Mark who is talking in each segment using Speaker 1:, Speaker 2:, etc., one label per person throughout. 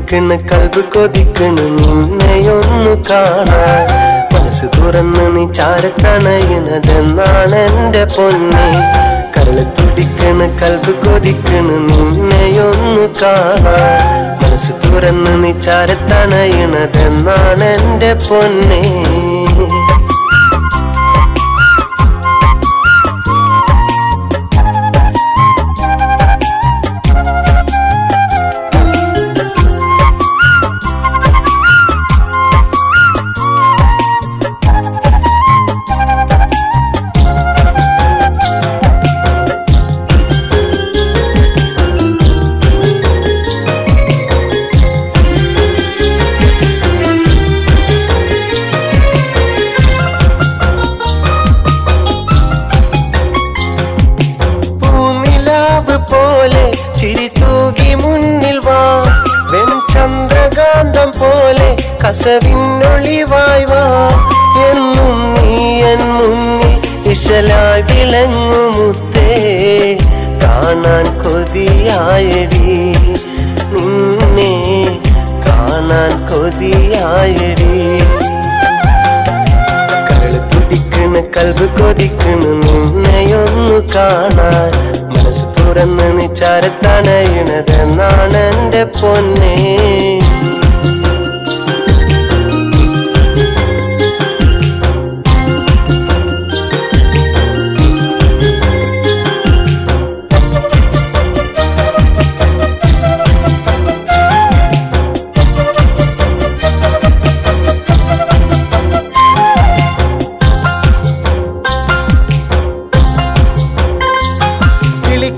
Speaker 1: തുടിക്കണ് കൽബ് കൊതിക്കണ് നിന്നെയൊന്നു കാണാൻ മനസ്സ് തുറന്ന് നീ ചാരത്തണയണതെന്നാണ് എന്റെ പൊന്നെ കരള് തുടിക്കണ് കൽബ് കൊതിക്കണ് നിന്നെയൊന്നു കാണാൻ മനസ്സ് തുറന്ന് നീ ചാരത്തണയണതെന്നാണ് എന്റെ പൊന്നെ ചിരിതൂകി മുന്നിൽ വാ വെൺചന്ദ്രകാന്തം പോലെ കസവിനൊളിവായി വാ എന്നും നീ എൻ മുന്നിൽ ഇശലായി വിളങ്ങുമുത്തേ കാണാൻ കൊതിയായടി നിന്നെ കാണാൻ കൊതിയായടി കരള് തുടിക്കണ് കൽബ് കൊതിക്കണ് നിന്നെയൊന്നു കാണാൻ മനസ്സ് തുറന്ന് നീ ചാരത്തണയണതെന്നാണ് എന്റെ പൊന്നെ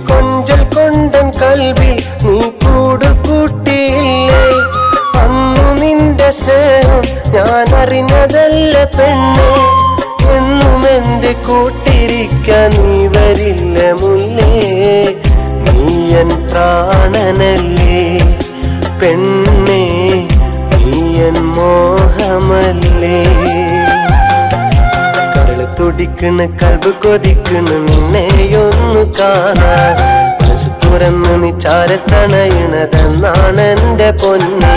Speaker 1: കൊഞ്ചൽ കൊണ്ടൻ കൽവിൽ നീ കൂടുകൂട്ടിയില്ലേ അന്നു നിന്റെ സ്നേഹം ഞാൻ അറിഞ്ഞതല്ല പെണ്ണെ എന്നും എന്റെ കൂട്ടിരിക്കാൻ നീ വരില്ല മുല്ലേ നീ എൻ പ്രാണനല്ലേ പെണ്ണെ നീ എൻ മോഹമല്ലേ തുടിക്കണ് കൽബ് കൊതിക്കണ് നിന്നെയൊന്നു കാണാൻ മനസ്സ് തുറന്ന് നീ ചാരത്തണയണതെന്നാണ് എന്റെ പൊന്നെ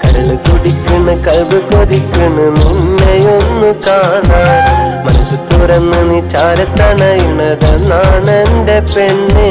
Speaker 1: കരള് തുടിക്കണ് കൽബ് കൊതിക്കണ് നിന്നെയൊന്നു കാണാൻ മനസ്സ് തുറന്ന് നീ ചാരത്തണയണതെന്നാണ് എന്റെ പെണ്ണെ